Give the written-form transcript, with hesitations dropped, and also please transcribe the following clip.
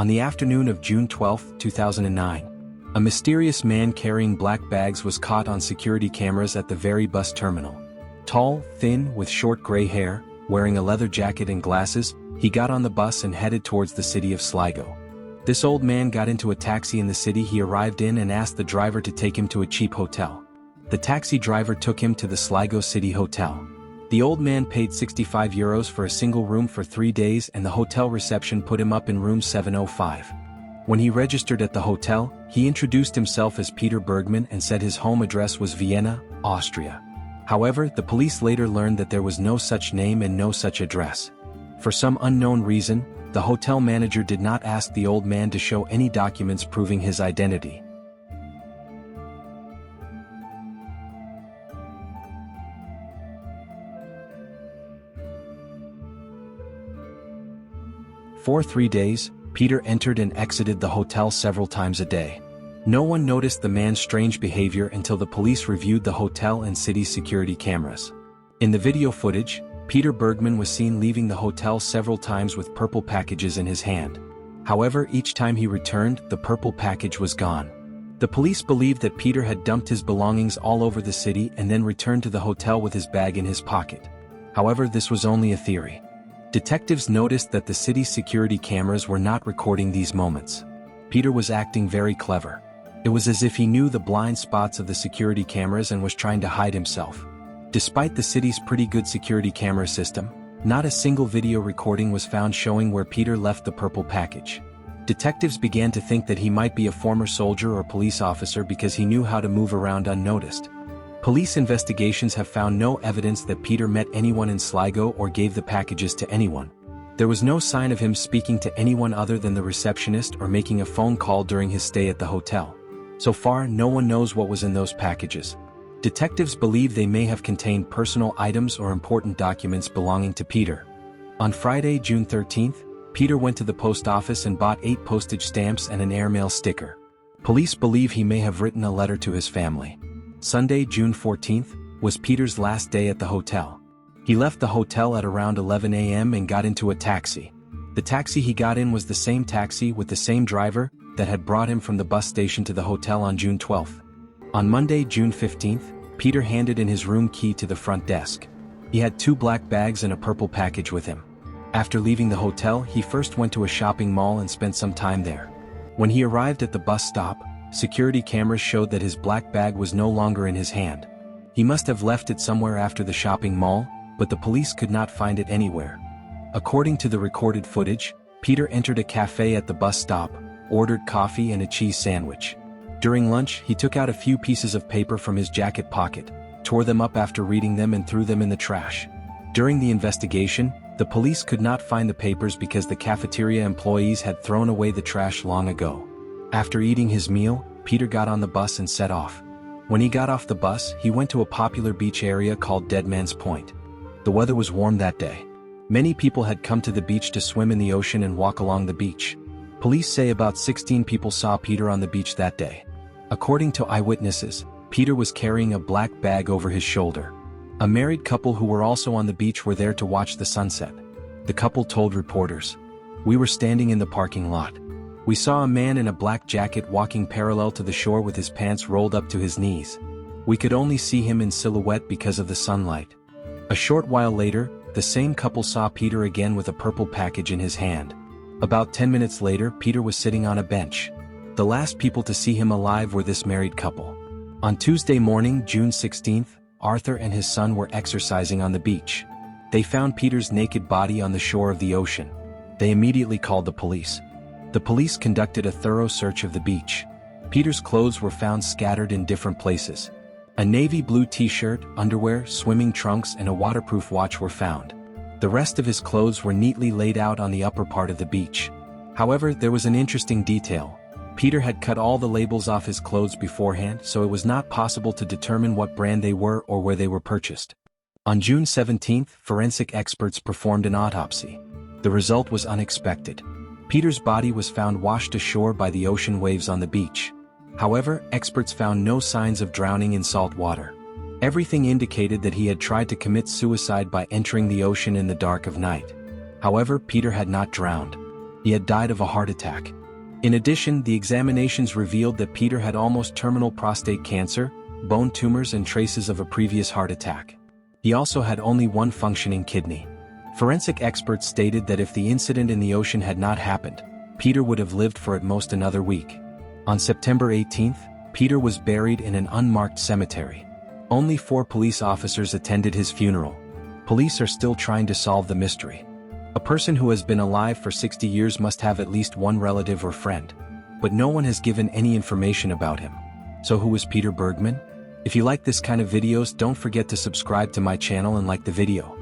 On the afternoon of June 12, 2009, a mysterious man carrying black bags was caught on security cameras at the Very bus terminal. Tall, thin, with short gray hair, wearing a leather jacket and glasses, he got on the bus and headed towards the city of Sligo. This old man got into a taxi in the city he arrived in and asked the driver to take him to a cheap hotel. The taxi driver took him to the Sligo City Hotel. The old man paid €65 for a single room for 3 days, and the hotel reception put him up in room 705. When he registered at the hotel, he introduced himself as Peter Bergmann and said his home address was Vienna, Austria. However, the police later learned that there was no such name and no such address. For some unknown reason, the hotel manager did not ask the old man to show any documents proving his identity. For 3 days, Peter entered and exited the hotel several times a day. No one noticed the man's strange behavior until the police reviewed the hotel and city security cameras. In the video footage, Peter Bergmann was seen leaving the hotel several times with purple packages in his hand. However, each time he returned, the purple package was gone. The police believed that Peter had dumped his belongings all over the city and then returned to the hotel with his bag in his pocket. However, this was only a theory. Detectives noticed that the city's security cameras were not recording these moments. Peter was acting very clever. It was as if he knew the blind spots of the security cameras and was trying to hide himself. Despite the city's pretty good security camera system, not a single video recording was found showing where Peter left the purple package. Detectives began to think that he might be a former soldier or police officer because he knew how to move around unnoticed. Police investigations have found no evidence that Peter met anyone in Sligo or gave the packages to anyone. There was no sign of him speaking to anyone other than the receptionist or making a phone call during his stay at the hotel. So far, no one knows what was in those packages. Detectives believe they may have contained personal items or important documents belonging to Peter. On Friday, June 13th, Peter went to the post office and bought 8 postage stamps and an airmail sticker. Police believe he may have written a letter to his family. Sunday, June 14th, was Peter's last day at the hotel. He left the hotel at around 11 a.m. and got into a taxi. The taxi he got in was the same taxi with the same driver that had brought him from the bus station to the hotel on June 12th. On Monday, June 15th, Peter handed in his room key to the front desk. He had 2 black bags and a purple package with him. After leaving the hotel, he first went to a shopping mall and spent some time there. When he arrived at the bus stop, security cameras showed that his black bag was no longer in his hand. He must have left it somewhere after the shopping mall, but the police could not find it anywhere. According to the recorded footage, Peter entered a cafe at the bus stop, ordered coffee and a cheese sandwich. During lunch, he took out a few pieces of paper from his jacket pocket, tore them up after reading them and threw them in the trash. During the investigation, the police could not find the papers because the cafeteria employees had thrown away the trash long ago. After eating his meal, Peter got on the bus and set off. When he got off the bus, he went to a popular beach area called Dead Man's Point. The weather was warm that day. Many people had come to the beach to swim in the ocean and walk along the beach. Police say about 16 people saw Peter on the beach that day. According to eyewitnesses, Peter was carrying a black bag over his shoulder. A married couple who were also on the beach were there to watch the sunset. The couple told reporters, "We were standing in the parking lot. We saw a man in a black jacket walking parallel to the shore with his pants rolled up to his knees. We could only see him in silhouette because of the sunlight." A short while later, the same couple saw Peter again with a purple package in his hand. About 10 minutes later, Peter was sitting on a bench. The last people to see him alive were this married couple. On Tuesday morning, June 16th, Arthur and his son were exercising on the beach. They found Peter's naked body on the shore of the ocean. They immediately called the police. The police conducted a thorough search of the beach. Peter's clothes were found scattered in different places. A navy blue t-shirt, underwear, swimming trunks, and a waterproof watch were found. The rest of his clothes were neatly laid out on the upper part of the beach. However, there was an interesting detail. Peter had cut all the labels off his clothes beforehand, so it was not possible to determine what brand they were or where they were purchased. On June 17th, forensic experts performed an autopsy. The result was unexpected. Peter's body was found washed ashore by the ocean waves on the beach. However, experts found no signs of drowning in salt water. Everything indicated that he had tried to commit suicide by entering the ocean in the dark of night. However, Peter had not drowned. He had died of a heart attack. In addition, the examinations revealed that Peter had almost terminal prostate cancer, bone tumors and traces of a previous heart attack. He also had only one functioning kidney. Forensic experts stated that if the incident in the ocean had not happened, Peter would have lived for at most another week. On September 18th, Peter was buried in an unmarked cemetery. Only 4 police officers attended his funeral. Police are still trying to solve the mystery. A person who has been alive for 60 years must have at least one relative or friend. But no one has given any information about him. So who was Peter Bergmann? If you like this kind of videos, don't forget to subscribe to my channel and like the video.